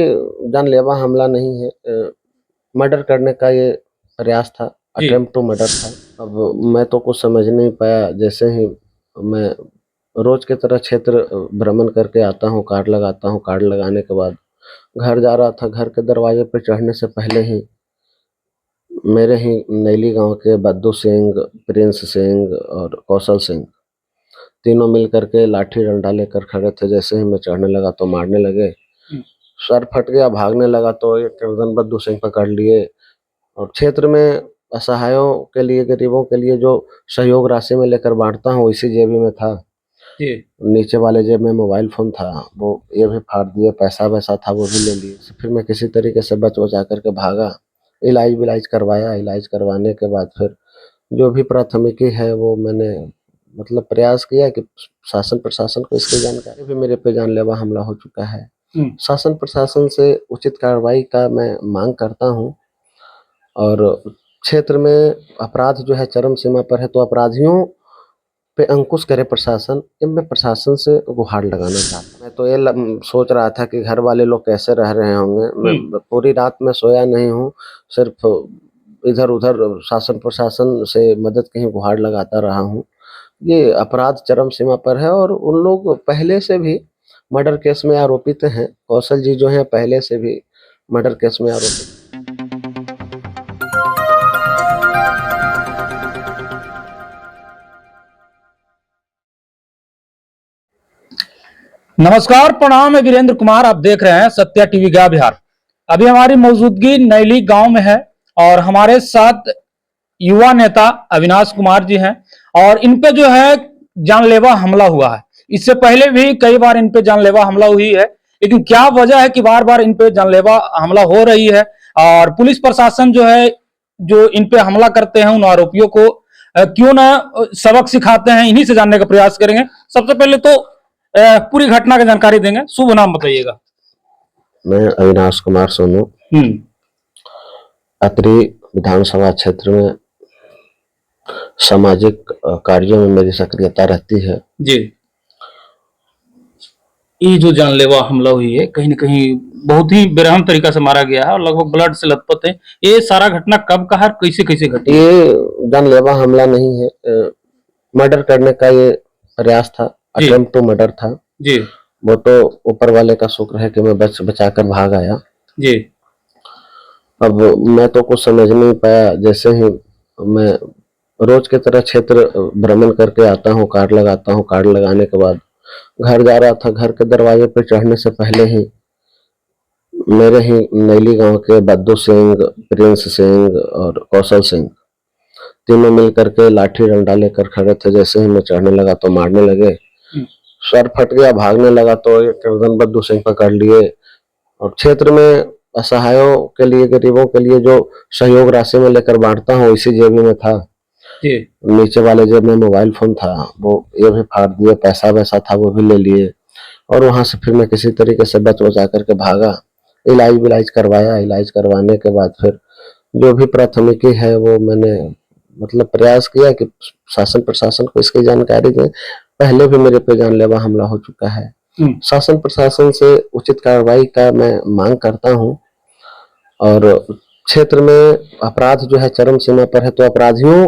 जानलेवा हमला नहीं है, मर्डर करने का ये प्रयास था, जी। अटेम्प्ट टू मर्डर था। अब मैं तो कुछ समझ नहीं पाया, जैसे ही मैं रोज़ की तरह क्षेत्र भ्रमण करके आता हूँ, कार्ड लगाता हूँ, कार्ड लगाने के बाद घर जा रहा था, घर के दरवाजे पे चढ़ने से पहले ही मेरे ही नैली गाँव के बद्दू सिंह, प्रिंस सिंह और कौशल सिंह तीनों मिल कर के लाठी डंडा लेकर खड़े थे। जैसे ही मैं चढ़ने लगा तो मारने लगे। सर फट गया, भागने लगा तो ये कीर्तन बद्दू सिंह पकड़ लिए और क्षेत्र में असहायों के लिए, गरीबों के लिए जो सहयोग राशि में लेकर बाँटता हूँ, इसी जेब में था। जी। नीचे वाले जेब में मोबाइल फ़ोन था, वो ये भी फाड़ दिए, पैसा-वैसा था वो भी ले लिए। फिर मैं किसी तरीके से बच-बचा कर के भागा, इलाज-विलाज करवाया, इलाज करवाने के बाद फिर जो भी प्राथमिकी है वो मैंने मतलब प्रयास किया कि शासन प्रशासन को इसकी जानकारी भी मेरे पे जानलेवा हमला हो चुका है। शासन प्रशासन से उचित कार्रवाई का मैं माँग करता हूँ और क्षेत्र में अपराध जो है चरम सीमा पर है, तो अपराधियों पे अंकुश करे प्रशासन, ये मैं प्रशासन से गुहार लगाना चाहता हूँ। मैं तो ये सोच रहा था कि घर वाले लोग कैसे रह रहे होंगे। मैं पूरी रात में सोया नहीं हूँ, सिर्फ इधर-उधर शासन प्रशासन से मदद की ही गुहार लगाता रहा हूँ। ये अपराध चरम सीमा पर है और उन लोग पहले से भी मर्डर केस में आरोपित हैं। कौशल जी जो हैं पहले से भी मर्डर केस में आरोपित। नमस्कार, प्रणाम। मैं वीरेंद्र कुमार, आप देख रहे हैं सत्या टीवी गया बिहार। अभी हमारी मौजूदगी नैली गांव में है और हमारे साथ युवा नेता अविनाश कुमार जी हैं और इन पे जो है जानलेवा हमला हुआ है। इससे पहले भी कई बार इन पे जानलेवा हमला हुई है, लेकिन क्या वजह है कि बार बार इन पे जानलेवा हमला हो रही है और पुलिस प्रशासन जो है जो इन पे हमला करते हैं उन आरोपियों को क्यों ना सबक सिखाते हैं, इन्हीं से जानने का प्रयास करेंगे। सबसे पहले तो पूरी घटना की जानकारी देंगे, शुभ नाम बताइएगा। मैं अविनाश कुमार सोनू, अतरी विधानसभा क्षेत्र में सामाजिक कार्यों में मेरी सक्रियता रहती है। जी। ये जो जानलेवा हमला हुई है, कहीं न कहीं बहुत ही बेरहम तरीका से मारा गया है और लगभग ब्लड से लथपथ है। ये सारा घटना कब का है, कैसे-कैसे घटी? ये जानलेवा हमला नहीं है, मर्डर करने का ये प्रयास था, अटेम्प्ट टू मर्डर था। जी। वो तो ऊपर वाले का शुक्र है कि मैं बचा कर भाग आया। जी। अब मैं तो कुछ समझ नहीं पाया, जैसे ही मैं रोज़ की तरह क्षेत्र भ्रमण करके आता हूँ, कार्ड लगाता हूँ, कार्ड लगाने के बाद घर जा रहा था, घर के दरवाजे पे चढ़ने से पहले ही मेरे ही नैली गाँव के बद्दू सिंह, प्रिंस सिंह और कौशल सिंह तीनों मिल कर के लाठी डंडा लेकर खड़े थे। जैसे ही मैं चढ़ने लगा तो मारने लगे। सर फट गया, भागने लगा तो ये कीर्तन बद्दू सिंह पकड़ लिए और क्षेत्र में असहायों के लिए, गरीबों के लिए जो सहयोग राशि में लेकर बाँटता हूँ, इसी जेब में था। जी। नीचे वाले जेब में मोबाइल फ़ोन था, वो ये भी फाड़ दिए, पैसा-वैसा था वो भी ले लिए और वहाँ से फिर मैं किसी तरीके से बच-बचा कर के भागा। इलाज-विलाज करवाया, इलाज करवाने के बाद फिर जो भी प्राथमिकी है वो मैंने मतलब प्रयास किया कि शासन प्रशासन को इसकी जानकारी दें। पहले भी मेरे पे जानलेवा हमला हो चुका है। शासन प्रशासन से उचित कार्रवाई का मैं माँग करता हूँ और क्षेत्र में अपराध जो है चरम सीमा पर है, तो अपराधियों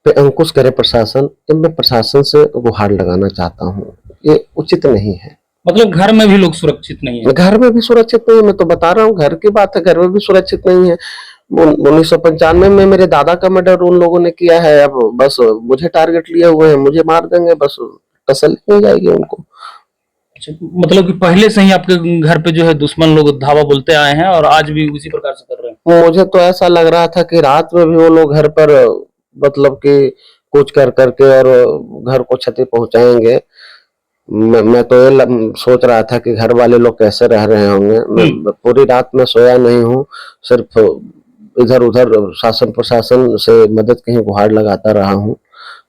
पे अंकुश करे प्रशासन, ये मैं प्रशासन से गुहार लगाना चाहता हूँ। ये उचित नहीं है। मतलब घर में भी लोग सुरक्षित नहीं है? घर में भी सुरक्षित नहीं है, मैं तो बता रहा हूँ, घर की बात है, घर में भी सुरक्षित नहीं है। 1995 में मेरे दादा का मर्डर उन लोगों ने किया है। अब बस मुझे टारगेट लिए हुए हैं, मुझे मार देंगे, बस तसल्ली हो जाएगी उनको। अच्छा, मतलब कि पहले से ही आपके घर पे जो है दुश्मन लोग धावा बोलते आए हैं और आज भी उसी प्रकार से कर रहे हैं? मुझे तो ऐसा लग रहा था कि रात में भी वो लोग घर पर मतलब कि कूच कर करके और घर को क्षति पहुंचाएंगे। मैं तो ये सोच रहा था कि घर वाले लोग कैसे रह रहे होंगे। मैं पूरी रात में सोया नहीं हूँ, सिर्फ इधर-उधर शासन प्रशासन से मदद की ही गुहार लगाता रहा हूँ।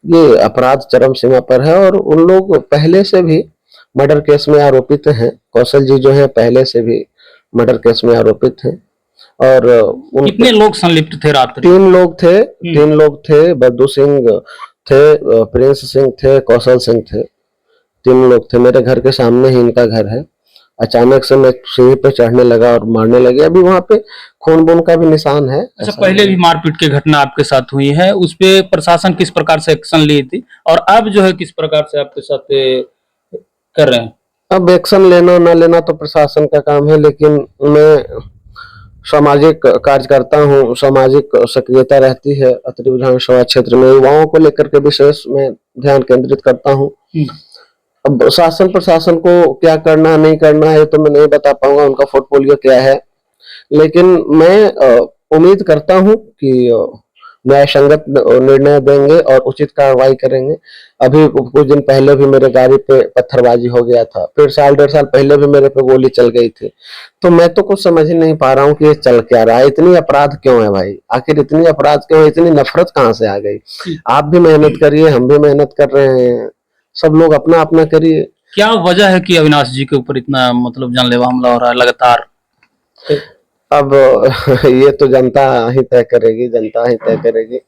ये अपराध चरम सीमा पर है और उन लोग पहले से भी मर्डर केस में आरोपित हैं। कौशल जी जो हैं पहले से भी मर्डर केस में आरोपित हैं और कितने लोग संलिप्त थे रात में? 3 लोग थे। 3 लोग थे, बद्दू सिंह थे, प्रिंस सिंह थे, कौशल सिंह थे। 3 लोग थे। मेरे घर के सामने ही इनका घर है अचानक से मैं सीढ़ी पे चढ़ने लगा और मारने लगे। अभी वहां पे खून बून का भी निशान है। अच्छा, पहले भी मारपीट की घटना आपके साथ हुई है, उस पे प्रशासन किस प्रकार से एक्शन ली थी और अब जो है किस प्रकार से आपके साथ कर रहे हैं? अब एक्शन लेना ना लेना तो प्रशासन का काम है, लेकिन मैं सामाजिक कार्यकर्ता हूँ, सामाजिक सक्रियता रहती है अत्रि विधानसभा क्षेत्र में, युवाओं को लेकर के विशेष मैं ध्यान केंद्रित करता हूँ। अब शासन प्रशासन को क्या करना है नहीं करना है तो मैं नहीं बता पाऊंगा, उनका पोर्टफोलियो क्या है, लेकिन मैं उम्मीद करता हूँ कि न्याय संगत निर्णय देंगे और उचित कार्रवाई करेंगे। अभी कुछ दिन पहले भी मेरे गाड़ी पे पत्थरबाजी हो गया था, फिर साल 1.5 साल पहले भी मेरे पे गोली चल गई थी। तो मैं तो कुछ समझ ही नहीं पा रहा हूँ कि ये चल क्या रहा है, इतनी अपराध क्यों है भाई, आखिर इतनी अपराध क्यों है, इतनी नफरत कहाँ से आ गई। आप भी मेहनत करिए, हम भी मेहनत कर रहे हैं, सब लोग अपना अपना करिए। क्या वजह है कि अविनाश जी के ऊपर इतना मतलब जानलेवा हमला हो रहा है लगातार? अब ये तो जनता ही तय करेगी, जनता ही तय करेगी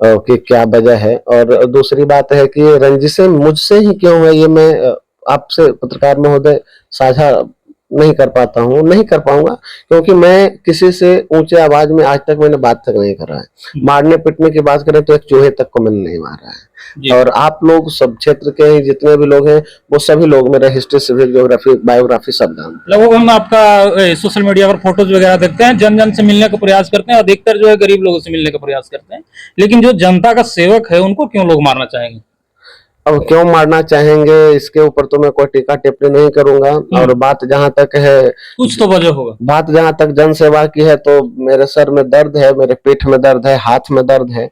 कि क्या वजह है। और दूसरी बात है कि रंजिशें मुझसे ही क्यों है, ये मैं आपसे पत्रकार महोदय साझा नहीं कर पाता हूँ, नहीं कर पाऊंगा, क्योंकि मैं किसी से ऊंचे आवाज में आज तक मैंने बात तक नहीं करा है। मारने पीटने की बात करें तो एक चूहे तक को मैंने नहीं मारा है। और आप लोग सब क्षेत्र के जितने भी लोग हैं वो सभी लोग मेरा हिस्ट्री, सिविक, ज्योग्राफी, बायोग्राफी सब जानते हैं। लगभग हम आपका सोशल मीडिया पर फोटोज वगैरह देखते हैं, जन जन से मिलने का प्रयास करते हैं, अधिकतर जो है गरीब लोगों से मिलने का प्रयास करते हैं, लेकिन जो जनता का सेवक है उनको क्यों लोग मारना चाहेंगे? अब क्यों मारना चाहेंगे इसके ऊपर तो मैं कोई टीका टिप्पणी नहीं करूंगा। और बात जहां तक है, कुछ तो वजह होगा। बात जहां तक जन सेवा की है तो मेरे सर में दर्द है, मेरे पीठ में दर्द है, हाथ में दर्द है,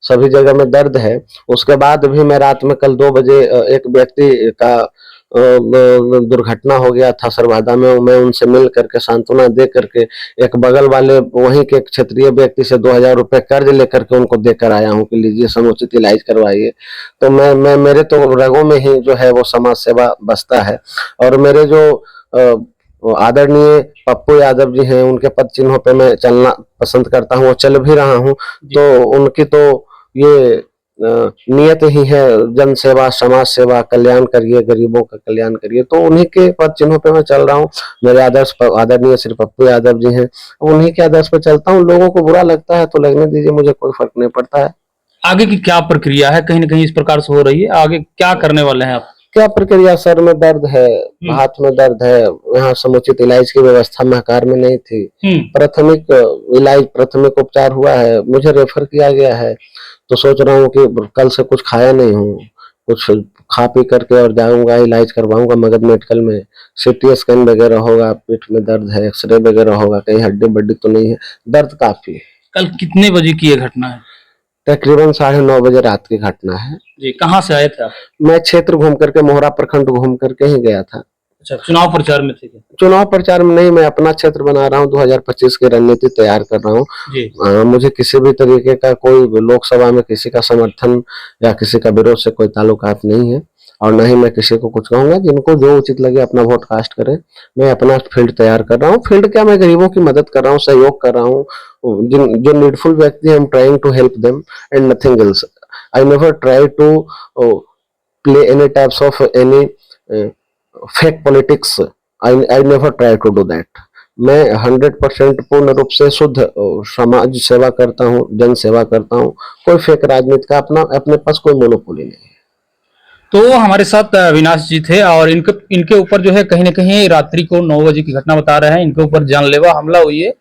सभी जगह में दर्द है। उसके बाद भी मैं रात में कल 2 बजे एक व्यक्ति का दुर्घटना हो गया था सरवादा में, मैं उनसे मिल करके सांत्वना दे करके एक बगल वाले वहीं के क्षेत्रीय व्यक्ति से 2000 रुपए कर्ज लेकर के उनको देकर आया हूँ कि लीजिए समुचित इलाज करवाइए। तो मैं मेरे तो रगों में ही जो है वो समाज सेवा बसता है। और मेरे जो आदरणीय पप्पू यादव जी हैं, उनके पद चिन्हों पे मैं चलना पसंद करता हूँ, वो चल भी रहा हूँ। तो उनकी तो ये नियत ही है, जन सेवा, समाज सेवा, कल्याण करिए, गरीबों का कल्याण करिए, तो उन्हीं के पद चिन्हों पे मैं चल रहा हूँ। मेरे आदर्श आदरणीय श्री पप्पू यादव जी हैं, उन्हीं के आदर्श पे चलता हूँ। लोगों को बुरा लगता है तो लगने दीजिए, मुझे कोई फर्क नहीं पड़ता है। आगे की क्या प्रक्रिया है, कहीं ना कहीं इस प्रकार से हो रही है, आगे क्या करने वाले हैं आप? क्या प्रक्रिया, सर में दर्द है, हाथ में दर्द है, यहाँ समुचित इलाज की व्यवस्था महकार में नहीं थी। प्राथमिक इलाज, प्राथमिक उपचार हुआ है, मुझे रेफर किया गया है। तो सोच रहा हूँ कि कल से कुछ खाया नहीं हूँ, कुछ खा पी करके और जाऊंगा, इलाज करवाऊंगा मगध मेडिकल में। सीटी स्कैन वगैरह होगा, पीठ में दर्द है, एक्सरे वगैरह होगा, कहीं हड्डी बड्डी तो नहीं है, दर्द काफी है। कल कितने बजे की ये घटना है? तकरीबन 9:30 बजे रात की घटना है जी। कहाँ से आए थे आप? मैं क्षेत्र घूम करके, मोहरा प्रखंड घूम करके ही गया था। अच्छा, चुनाव प्रचार में थे? चुनाव प्रचार में नहीं, मैं अपना क्षेत्र बना रहा हूँ, 2025 की रणनीति तैयार कर रहा हूँ। मुझे किसी भी तरीके का कोई लोकसभा में किसी का समर्थन या किसी का विरोध से कोई ताल्लुकात नहीं है, और न ही मैं किसी को कुछ कहूंगा। जिनको जो उचित लगे अपना वोट कास्ट करें। मैं अपना फील्ड तैयार कर रहा हूँ। फील्ड क्या, मैं गरीबों की मदद कर रहा हूँ, सहयोग कर रहा हूँ। जिन जो नीडफुल व्यक्ति है, I am trying to help them and nothing else. I never try to play any types of any fake politics. I never try to do that. मैं 100% पूर्ण रूप से शुद्ध समाज सेवा करता हूँ, जन सेवा करता हूँ। कोई फेक राजनीति का अपने पास कोई मोनोपोली नहीं है। तो हमारे साथ अविनाश जी थे और इनके ऊपर जो है कहीं ना कहीं रात्रि को 9 बजे की घटना बता रहे हैं, इनके ऊपर जानलेवा हमला हुई है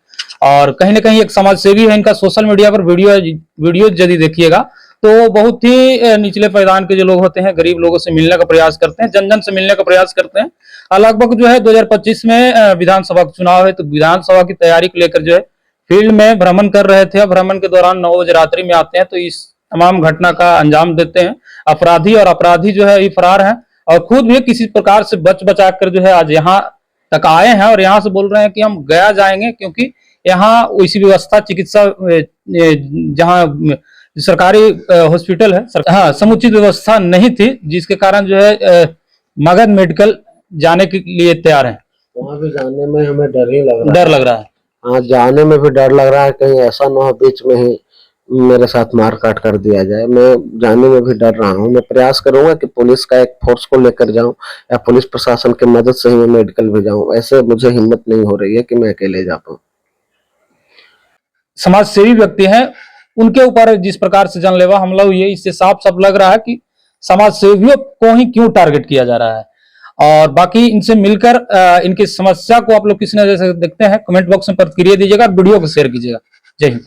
और कहीं ना कहीं एक समाज सेवी है। इनका सोशल मीडिया पर वीडियो यदि देखिएगा तो बहुत ही निचले पायदान के जो लोग होते हैं, गरीब लोगों से मिलने का प्रयास करते हैं, जन जन से मिलने का प्रयास करते हैं। लगभग जो है 2025 में विधानसभा का चुनाव है, तो विधानसभा की तैयारी को लेकर जो है फील्ड में भ्रमण कर रहे थे। भ्रमण के दौरान 9 बजे रात्रि में आते हैं तो इस तमाम घटना का अंजाम देते हैं अपराधी, और अपराधी जो है ये फरार है और खुद भी किसी प्रकार से बच बचा कर जो है आज यहाँ तक आए हैं और यहाँ से बोल रहे हैं कि हम गया जाएंगे, क्योंकि यहाँ वैसी व्यवस्था, चिकित्सा जहाँ सरकारी हॉस्पिटल है, हाँ, समुचित व्यवस्था नहीं थी, जिसके कारण जो है मगध मेडिकल जाने के लिए तैयार है। वहाँ भी जाने में हमें डर ही लग रहा है। डर लग रहा है। हाँ, जाने में भी डर लग रहा है, कहीं ऐसा ना हो बीच में ही मेरे साथ मार काट कर दिया जाए। मैं जाने में भी डर रहा हूँ। मैं प्रयास करूंगा कि पुलिस का एक फोर्स को लेकर जाऊं या पुलिस प्रशासन की मदद से ही मैं मेडिकल भी जाऊं। ऐसे मुझे हिम्मत नहीं हो रही है कि मैं अकेले जा पाऊं। समाज सेवी व्यक्ति हैं, उनके ऊपर जिस प्रकार से जानलेवा हमला हुई है, इससे साफ साफ लग रहा है कि समाज सेवियों को ही क्यों टारगेट किया जा रहा है। और बाकी इनसे मिलकर इनकी समस्या को आप लोग किस नजर से देखते हैं, कमेंट बॉक्स में प्रतिक्रिया दीजिएगा, वीडियो को शेयर कीजिएगा। जय हिंद।